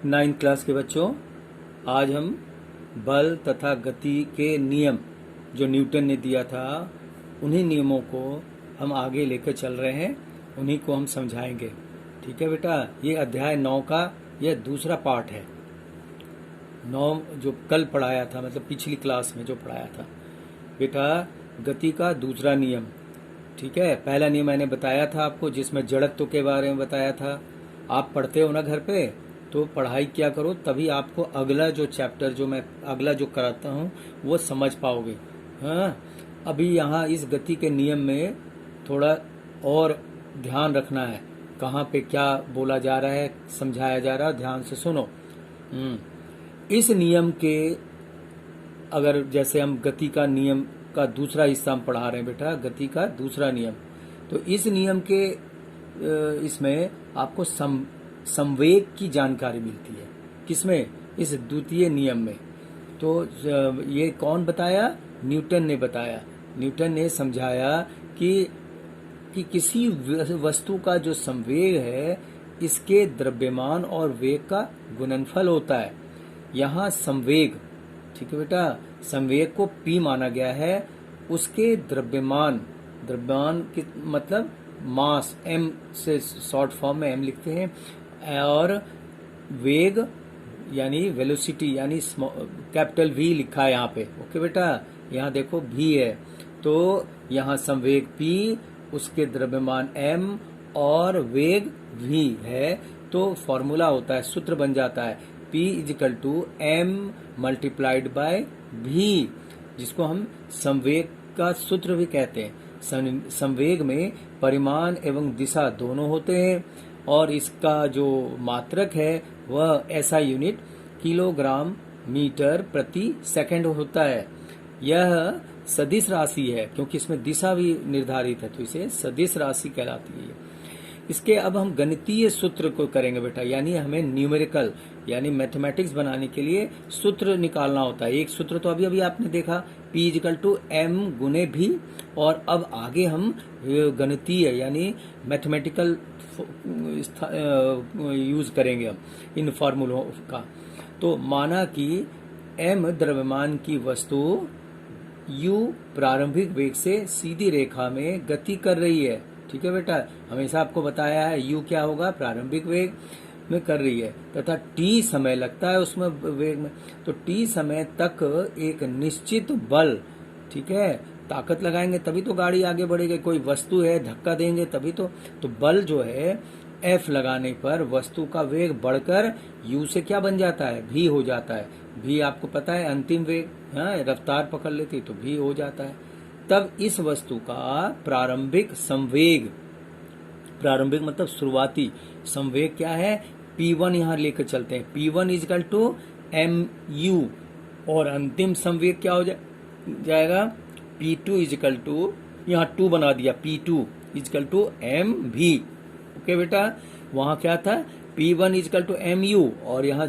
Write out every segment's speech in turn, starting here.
9th class के बच्चों, आज हम बल तथा गति के नियम जो न्यूटन ने दिया था, उन्हीं नियमों को हम आगे लेकर चल रहे हैं, उन्हीं को हम समझाएंगे। ठीक है बेटा, ये अध्याय 9 का यह दूसरा पार्ट है। 9 जो कल पढ़ाया था, मतलब पिछली क्लास में जो पढ़ाया था बेटा, गति का दूसरा नियम। ठीक है, पहला नियम मैंने बताया था आपको, जिसमें जड़त्व के बारे में बताया था। आप पढ़ते हो ना घर पे, तो पढ़ाई क्या करो, तभी आपको अगला जो चैप्टर जो मैं अगला जो कराता हूँ वो समझ पाओगे। हाँ, अभी यहाँ इस गति के नियम में थोड़ा और ध्यान रखना है, कहाँ पे क्या बोला जा रहा है, समझाया जा रहा है, ध्यान से सुनो। इस नियम के, अगर जैसे हम गति का नियम का दूसरा हिस्सा हम पढ़ा रहे हैं बेटा, गति का दूसरा नियम, तो इस नियम के इसमें आपको संवेग की जानकारी मिलती है। किसमें? इस द्वितीय नियम में। तो ये कौन बताया? न्यूटन ने बताया। न्यूटन ने समझाया कि किसी वस्तु का जो संवेग है, इसके द्रव्यमान और वेग का गुणनफल होता है। यहाँ संवेग, ठीक है बेटा, संवेग को P माना गया है, उसके द्रव्यमान की मतलब मास, M से शॉर्ट फॉर्म में M लिखते हैं, और वेग यानी वेलोसिटी यानी कैपिटल V लिखा है यहाँ पे। ओके बेटा, यहाँ देखो V है, तो यहाँ संवेग P, उसके द्रव्यमान M और वेग V है। तो फॉर्मूला होता है, सूत्र बन जाता है P = M × V, जिसको हम संवेग का सूत्र भी कहते हैं। संवेग में परिमाण एवं दिशा दोनों होते हैं, और इसका जो मात्रक है वह SI यूनिट किलोग्राम मीटर प्रति सेकंड होता है। यह सदिश राशि है, क्योंकि इसमें दिशा भी निर्धारित है, तो इसे सदिश राशि कहलाती है। इसके अब हम गणितीय सूत्र को करेंगे बेटा, यानी हमें न्यूमेरिकल यानी मैथमेटिक्स बनाने के लिए सूत्र निकालना होता है। एक सूत्र तो अभी अभी आपने देखा, P = M × V, और अब आगे हम गणितीय यानी मैथमेटिकल यूज करेंगे हम इन फॉर्मूलों का। तो माना कि M द्रव्यमान की वस्तु U प्रारंभिक वेग से सीधी रेखा में गति कर रही है। ठीक है बेटा, हमेशा आपको बताया है U क्या होगा, प्रारंभिक वेग में कर रही है, तथा T समय लगता है उसमें वेग में। तो T समय तक एक निश्चित बल, ठीक है, ताकत लगाएंगे तभी तो गाड़ी आगे बढ़ेगी। कोई वस्तु है, धक्का देंगे तभी तो बल जो है F लगाने पर वस्तु का वेग बढ़कर U से क्या बन जाता है, V हो जाता है। V आपको पता है अंतिम वेग, हाँ, रफ्तार पकड़ लेती तो V हो जाता है। तब इस वस्तु का प्रारंभिक संवेग, प्रारंभिक मतलब शुरुआती संवेग क्या है, P1 यहाँ लेकर चलते हैं। P1 = mu, और अंतिम संवेग क्या हो जाएगा, P2 = यहाँ 2 बना दिया, P2 = mv। ओके बेटा, वहाँ क्या था, P1 = mu, और यहाँ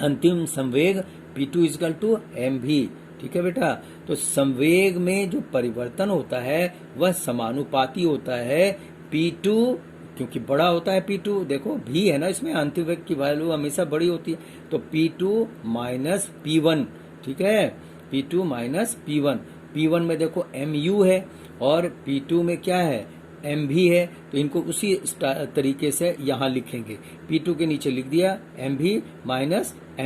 अंतिम संवेग P2 = mv। ठीक है बेटा, तो संवेग में जो परिवर्तन होता है वह समानुपाती होता है P2, क्योंकि बड़ा होता है P2। देखो V है ना, इसमें अंतिम वेग की वैल्यू हमेशा बड़ी होती है, तो P2 - P1। ठीक है, P2 - P1। P1 में देखो mu है, और P2 में क्या है, mv है, तो इनको उसी तरीके से यहाँ लिखेंगे। P2 के नीचे लिख दिया mv -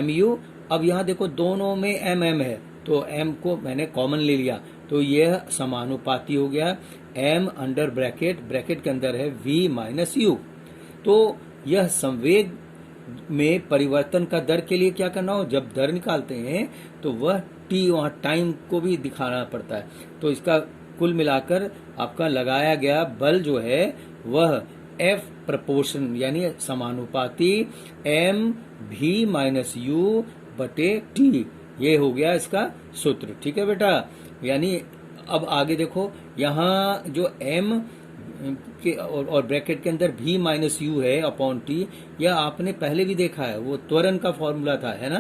mu। अब यहाँ देखो दोनों में mm है, तो m को मैंने कॉमन ले लिया, तो यह समानुपाती हो गया। m अंडर ब्रैकेट के अंदर है v - u। तो यह संवेग में परिवर्तन का दर के लिए क्या करना हो, जब दर निकालते हैं तो वह t, वहाँ टाइम को भी दिखाना पड़ता है। तो इसका कुल मिलाकर आपका लगाया गया बल जो है वह F प्रोपोर्शन यानी समानुपाती mv - u / t, ये हो गया इसका सूत्र। ठीक है बेटा, यानी अब आगे देखो, यहाँ जो m के और ब्रैकेट के अंदर v - u है अपॉन t, यह आपने पहले भी देखा है, वो त्वरण का फॉर्मूला था, है ना।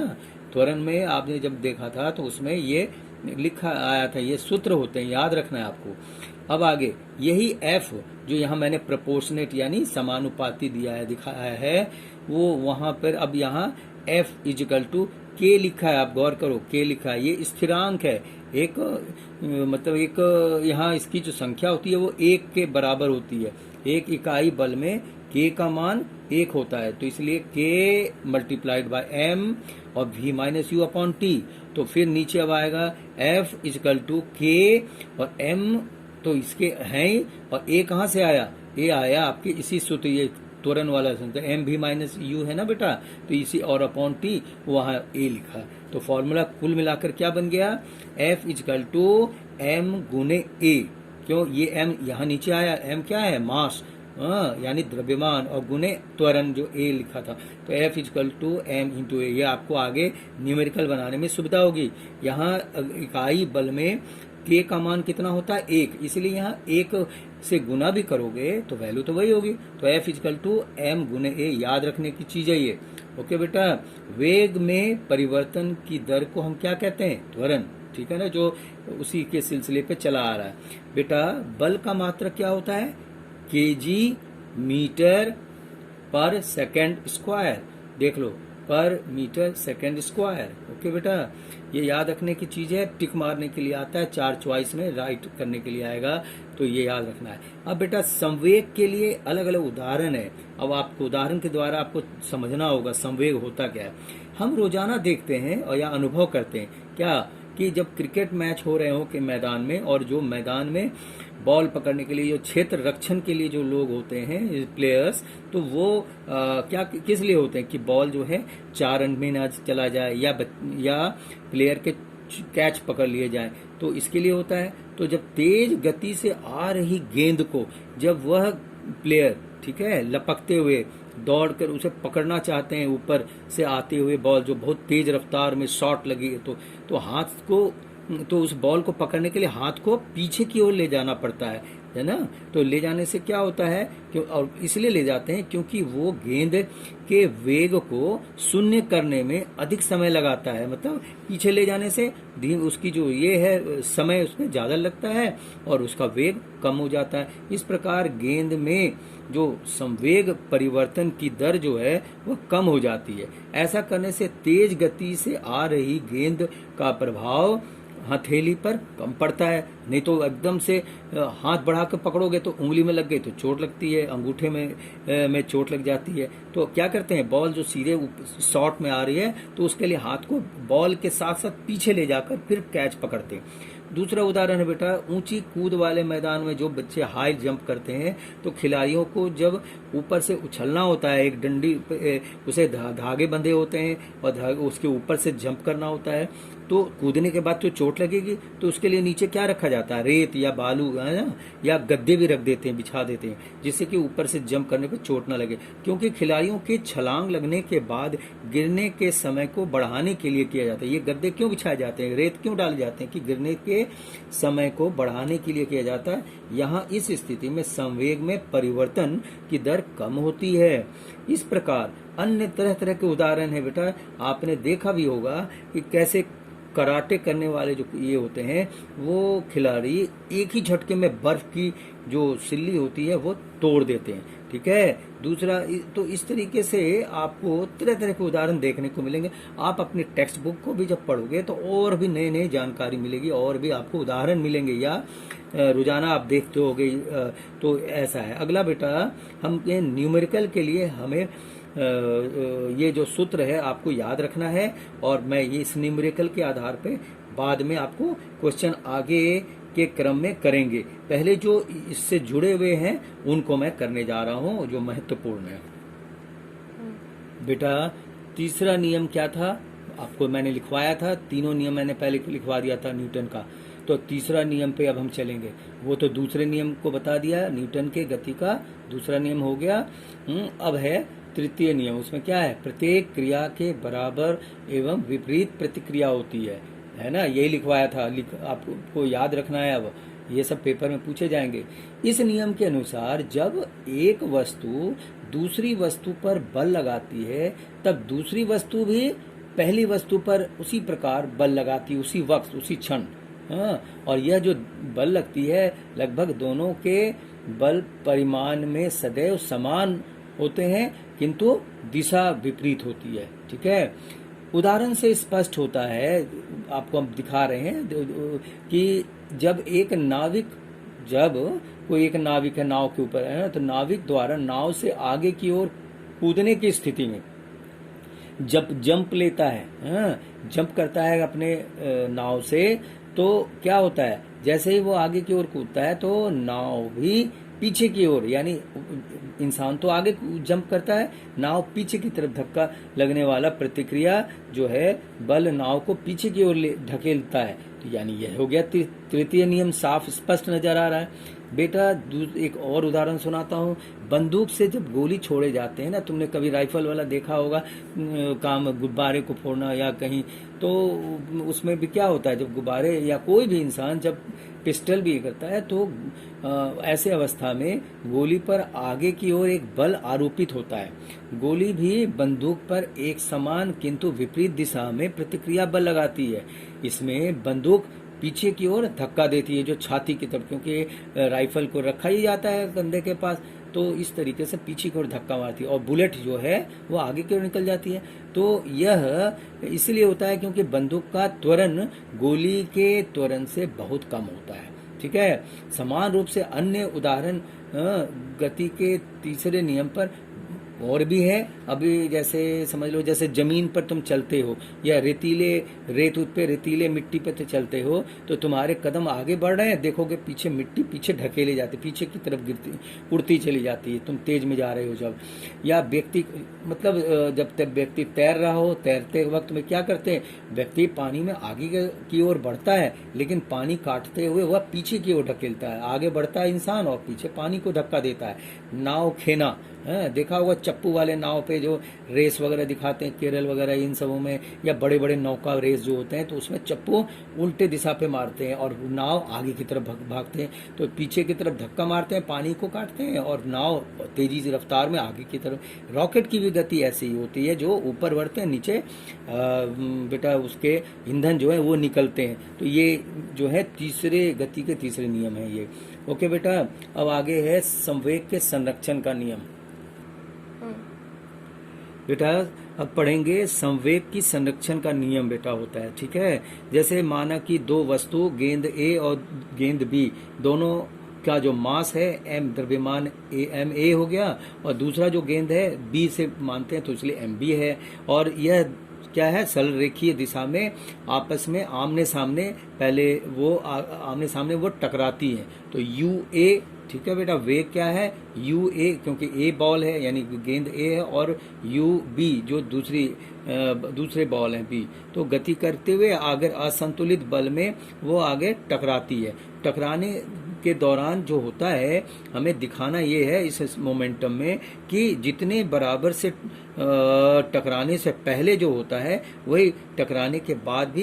त्वरण में आपने जब देखा था तो उसमें ये लिखा आया था, ये सूत्र होते हैं, याद रखना है आपको। अब आगे यही F जो यहाँ मैंने प्रोपोर्शनेट यानी समानुपाती दिया है, दिखाया है, वो वहां पर अब यहाँ F इजिकल टू K लिखा है। आप गौर करो, K लिखा है, ये स्थिरांक है। एक मतलब एक यहाँ इसकी जो संख्या होती है वो 1 के बराबर होती है। एक इकाई बल में K का मान 1 होता है, तो इसलिए K मल्टीप्लाइड बाय M और V minus you upon T. तो फिर नीचे अब आएगा F इजकल टू K और M तो इसके हैं, और A कहाँ से आया? A आया आपके इसी सूत्र, ये त्वरण वाला सूत्र M V माइनस यू है ना बेटा, तो इसी और अपॉन टी वहाँ A लिखा। तो फॉर्मूला कुल मिलाकर क्या बन गया? F इजकल टू M गुने A। क्यों? ये M यहाँ नीचे आया, M क्या है? मास, यानी द्रव्यमान, और गुने त्वरण जो A लिखा था। तो F is equal to M into A। ये आपको आगे न्यूमेरिकल बनाने में सुविधा होगी। यहाँ इकाई बल में K का मान कितना होता है? 1, इसलिए यहाँ 1 से गुना भी करोगे तो वैल्यू तो वही होगी। तो F इजकल टू M गुने A, याद रखने की चीज है ये। ओके बेटा, वेग में परिवर्तन की दर को हम क्या कहते हैं? त्वरण, ठीक है ना, जो उसी के सिलसिले पे चला आ रहा है। बेटा बल का मात्रक क्या होता है? kg मीटर पर सेकेंड स्क्वायर। देख लो, पर मीटर सेकेंड स्क्वायर। ओके बेटा, ये याद रखने की चीज है। टिक मारने के लिए आता है, 4 चॉइस में राइट करने के लिए आएगा, तो ये याद रखना है। अब बेटा संवेग के लिए अलग अलग उदाहरण है। अब आपको उदाहरण के द्वारा आपको समझना होगा संवेग होता क्या है। हम रोजाना देखते हैं और या अनुभव करते हैं क्या, कि जब क्रिकेट मैच हो रहे हो के मैदान में, और जो मैदान में बॉल पकड़ने के लिए, जो क्षेत्र रक्षण के लिए जो लोग होते हैं प्लेयर्स, तो वो क्या किस लिए होते हैं? कि बॉल जो है 4 रन में ना चला जाए, या प्लेयर के कैच पकड़ लिए जाए, तो इसके लिए होता है। तो जब तेज गति से आ रही गेंद को जब वह प्लेयर, ठीक है, लपकते हुए दौड़कर उसे पकड़ना चाहते हैं, ऊपर से आते हुए बॉल जो बहुत तेज रफ्तार में शॉट लगी है, तो हाथ को, तो उस बॉल को पकड़ने के लिए हाथ को पीछे की ओर ले जाना पड़ता है ना। तो ले जाने से क्या होता है, और इसलिए ले जाते हैं क्योंकि वो गेंद के वेग को शून्य करने में अधिक समय लगाता है। मतलब पीछे ले जाने से उसकी जो ये है समय उसमें ज्यादा लगता है और उसका वेग कम हो जाता है। इस प्रकार गेंद में जो संवेग परिवर्तन की दर जो है वह कम हो जाती है। ऐसा करने से तेज गति से आ रही गेंद का प्रभाव हथेली पर कम पड़ता है। नहीं तो एकदम से हाथ बढ़ाकर पकड़ोगे तो उंगली में लग गई तो चोट लगती है, अंगूठे में चोट लग जाती है। तो क्या करते हैं, बॉल जो सीधे शॉट में आ रही है तो उसके लिए हाथ को बॉल के साथ साथ पीछे ले जाकर फिर कैच पकड़ते हैं। दूसरा उदाहरण है बेटा, ऊंची कूद वाले मैदान में जो बच्चे हाई जंप करते हैं, तो खिलाड़ियों को जब ऊपर से उछलना होता है, एक डंडी उसे धागे बंधे होते हैं और उसके ऊपर से जंप करना होता है, तो कूदने के बाद जो चोट लगेगी तो उसके लिए नीचे क्या रखा जाता है? रेत या बालू, है ना, या गद्दे भी रख देते हैं, बिछा देते हैं, जिससे कि ऊपर से जंप करने पर चोट न लगे। क्योंकि खिलाड़ियों के छलांग लगने के बाद गिरने के समय को बढ़ाने के लिए किया जाता है। ये गद्दे क्यों बिछाए जाते हैं, रेत क्यों डाले जाते हैं? कि गिरने के समय को बढ़ाने के लिए किया जाता है। यहाँ इस स्थिति में संवेग में परिवर्तन की दर कम होती है। इस प्रकार अन्य तरह तरह के उदाहरण है बेटा। आपने देखा भी होगा कि कैसे कराटे करने वाले जो ये होते हैं वो खिलाड़ी एक ही झटके में बर्फ की जो सिल्ली होती है वो तोड़ देते हैं, ठीक है। दूसरा, तो इस तरीके से आपको तरह तरह के उदाहरण देखने को मिलेंगे। आप अपने टेक्स्ट बुक को भी जब पढ़ोगे तो और भी नई नई जानकारी मिलेगी, और भी आपको उदाहरण मिलेंगे, या रोजाना आप देखते होगे। तो ऐसा है। अगला बेटा, हम न्यूमेरिकल के लिए हमें ये जो सूत्र है आपको याद रखना है, और मैं ये इस न्यूमेरिकल के आधार पे बाद में आपको क्वेश्चन आगे के क्रम में करेंगे। पहले जो इससे जुड़े हुए हैं उनको मैं करने जा रहा हूं, जो महत्वपूर्ण है। बेटा तीसरा नियम क्या था, आपको मैंने लिखवाया था, तीनों नियम मैंने पहले लिखवा दिया था न्यूटन का। तो तीसरा नियम पे अब हम चलेंगे। वो तो दूसरे नियम को बता दिया, न्यूटन के गति का दूसरा नियम हो गया। अब है तृतीय नियम। उसमें क्या है, प्रत्येक क्रिया के बराबर एवं विपरीत प्रतिक्रिया होती है ना, यही लिखवाया था। आपको याद रखना है। अब ये सब पेपर में पूछे जाएंगे। इस नियम के अनुसार जब एक वस्तु दूसरी वस्तु पर बल लगाती है तब दूसरी वस्तु भी पहली वस्तु पर उसी प्रकार बल लगाती है, उसी वक्त, उसी क्षण, हाँ, और यह जो बल लगती है लगभग दोनों के बल परिमाण में सदैव समान होते हैं, किंतु दिशा विपरीत होती है। ठीक है, उदाहरण से स्पष्ट होता है, आपको हम दिखा रहे हैं कि जब कोई एक नाविक है, नाव के ऊपर है, तो नाविक द्वारा नाव से आगे की ओर कूदने की स्थिति में जब जंप लेता है, हाँ, जंप करता है अपने नाव से, तो क्या होता है, जैसे ही वो आगे की ओर कूदता है तो नाव भी पीछे की ओर, यानी इंसान तो आगे जंप करता है, नाव पीछे की तरफ धक्का लगने वाला प्रतिक्रिया जो है बल नाव को पीछे की ओर ढकेलता है। तो यानी यह हो गया तृतीय नियम, साफ स्पष्ट नजर आ रहा है। बेटा एक और उदाहरण सुनाता हूँ। बंदूक से जब गोली छोड़े जाते हैं ना, तुमने कभी राइफल वाला देखा होगा काम, गुब्बारे को फोड़ना या कहीं, तो उसमें भी क्या होता है, जब गुब्बारे या कोई भी इंसान जब पिस्टल भी करता है तो ऐसे अवस्था में गोली पर आगे की ओर एक बल आरोपित होता है। गोली भी बंदूक पर एक समान किंतु विपरीत दिशा में प्रतिक्रिया बल लगाती है। इसमें बंदूक पीछे की ओर धक्का देती है, जो छाती की तरफ, क्योंकि राइफल को रखा ही जाता है कंधे के पास, तो इस तरीके से पीछे की ओर धक्का मारती है, और बुलेट जो है वो आगे की ओर निकल जाती है। तो यह इसलिए होता है क्योंकि बंदूक का त्वरण गोली के त्वरण से बहुत कम होता है। ठीक है, समान रूप से अन्य उदाहरण गति के तीसरे नियम पर और भी है। अभी जैसे समझ लो, जैसे जमीन पर तुम चलते हो या रेत पे रेतीले मिट्टी पे तो चलते हो, तो तुम्हारे कदम आगे बढ़ रहे हैं, देखोगे पीछे मिट्टी पीछे ढकेले जाती, पीछे की तरफ गिरती उड़ती चली जाती है, तुम तेज में जा रहे हो जब। या व्यक्ति मतलब जब तक व्यक्ति तैर रहा हो, तैरते वक्त में क्या करते हैं, व्यक्ति पानी में आगे की ओर बढ़ता है, लेकिन पानी काटते हुए वह पीछे की ओर ढकेलता है, आगे बढ़ता है इंसान और पीछे पानी को धक्का देता है। नाव खेना देखा होगा, चप्पू वाले नाव पे जो रेस वगैरह दिखाते हैं केरल वगैरह इन सबों में, या बड़े बड़े नौका रेस जो होते हैं, तो उसमें चप्पू उल्टे दिशा पे मारते हैं और नाव आगे की तरफ भागते हैं, तो पीछे की तरफ धक्का मारते हैं, पानी को काटते हैं और नाव तेजी से रफ्तार में आगे की तरफ। रॉकेट की भी गति ऐसी ही होती है, जो ऊपर बढ़ते हैं नीचे बेटा उसके ईंधन जो है वो निकलते हैं। तो ये जो है गति के तीसरे नियम है ये। ओके बेटा, अब आगे है संवेग के संरक्षण का नियम। बेटा अब पढ़ेंगे संवेग की संरक्षण का नियम बेटा होता है। ठीक है, जैसे माना कि दो वस्तु गेंद ए और गेंद बी, दोनों का जो मास है m द्रव्यमान एम ए हो गया, और दूसरा जो गेंद है बी से मानते हैं तो इसलिए एम बी है, और यह क्या है, सरल रेखीय दिशा में आपस में आमने सामने पहले वो आमने सामने वो टकराती हैं, तो यू ए। ठीक है बेटा, वेग क्या है, यू ए, क्योंकि ए बॉल है यानी गेंद ए है, और यू बी जो दूसरे बॉल है बी, तो गति करते हुए अगर असंतुलित बल में वो आगे टकराती है। टकराने के दौरान जो होता है, हमें दिखाना ये है इस मोमेंटम में कि जितने बराबर से टकराने से पहले जो होता है वही टकराने के बाद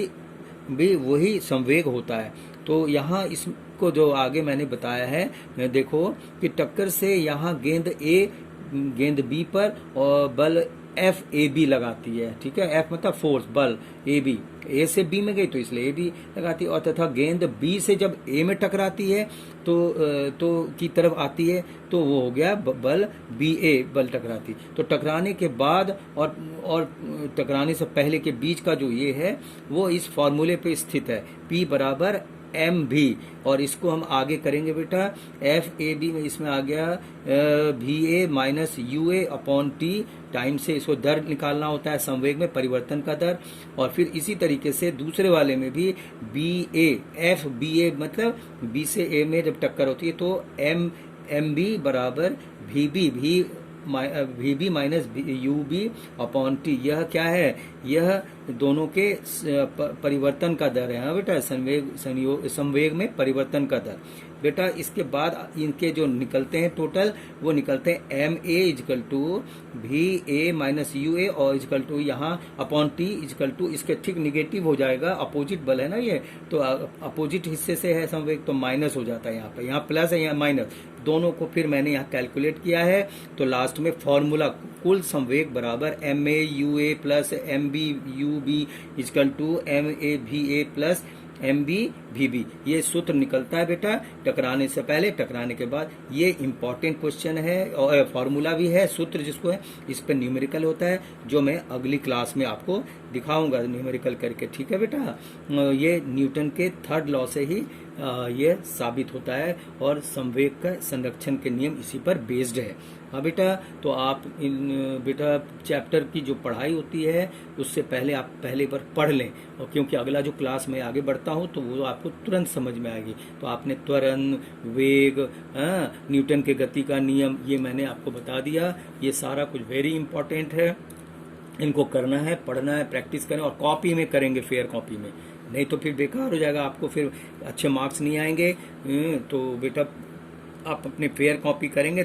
भी वही संवेग होता है। तो यहाँ इसको जो आगे मैंने बताया है, देखो कि टक्कर से यहाँ गेंद बी पर और बल एफ ए बी लगाती है। ठीक है, एफ मतलब फोर्स, बल ए बी, ए से बी में गई तो इसलिए ए बी लगाती है, और तथा गेंद बी से जब ए में टकराती है तो की तरफ आती है, तो वो हो गया बल बी ए, बल टकराती। तो टकराने के बाद और टकराने से पहले के बीच का जो ये है वो इस फॉर्मूले पे स्थित है, P बराबर एम भी, और इसको हम आगे करेंगे बेटा, एफ ए बी में इसमें आ गया भी a minus u a upon t time से इसको दर निकालना होता है, संवेग में परिवर्तन का दर। और फिर इसी तरीके से दूसरे वाले में भी बी ए, एफ बी ए मतलब बी से ए में जब टक्कर होती है तो एम बी बराबर V B minus U B upon T. यह क्या है, यह दोनों के परिवर्तन का दर है। हाँ बेटा, संवेग में परिवर्तन का दर। बेटा इसके बाद इनके जो निकलते हैं टोटल, वो निकलते हैं एम ए इजकल टू भी ए माइनस यू ए, और इजकल टू यहाँ अपॉन टी इजकल टू, इसके ठीक निगेटिव हो जाएगा, अपोजिट बल है ना ये, तो अपोजिट हिस्से से है संवेग तो माइनस हो जाता है, यहाँ पे यहाँ प्लस है यहाँ माइनस, दोनों को फिर मैंने यहाँ कैलकुलेट किया है। तो लास्ट में फॉर्मूला कुल संवेग बराबर M A U A plus M B U B is equal to M A भी ए प्लस MB VB, ये सूत्र निकलता है बेटा टकराने से पहले, टकराने के बाद। ये इंपॉर्टेंट क्वेश्चन है और फॉर्मूला भी है, सूत्र जिसको है, इस पर न्यूमेरिकल होता है, जो मैं अगली क्लास में आपको दिखाऊंगा न्यूमेरिकल करके, ठीक है बेटा। ये न्यूटन के थर्ड लॉ से ही ये साबित होता है और संवेग का संरक्षण के नियम इसी पर बेस्ड है। हाँ बेटा, तो आप बेटा चैप्टर की जो पढ़ाई होती है उससे पहले आप पहले बार पढ़ लें, और क्योंकि अगला जो क्लास में आगे बढ़ता हूँ तो वो आपको तुरंत समझ में आएगी। तो आपने त्वरण, वेग, न्यूटन के गति का नियम, ये मैंने आपको बता दिया। ये सारा कुछ वेरी इंपॉर्टेंट है, इनको करना है, पढ़ना है, प्रैक्टिस करें, और कॉपी में करेंगे, फेयर कॉपी में, नहीं तो फिर बेकार हो जाएगा, आपको फिर अच्छे मार्क्स नहीं आएंगे। तो बेटा आप अपने फेयर कॉपी करेंगे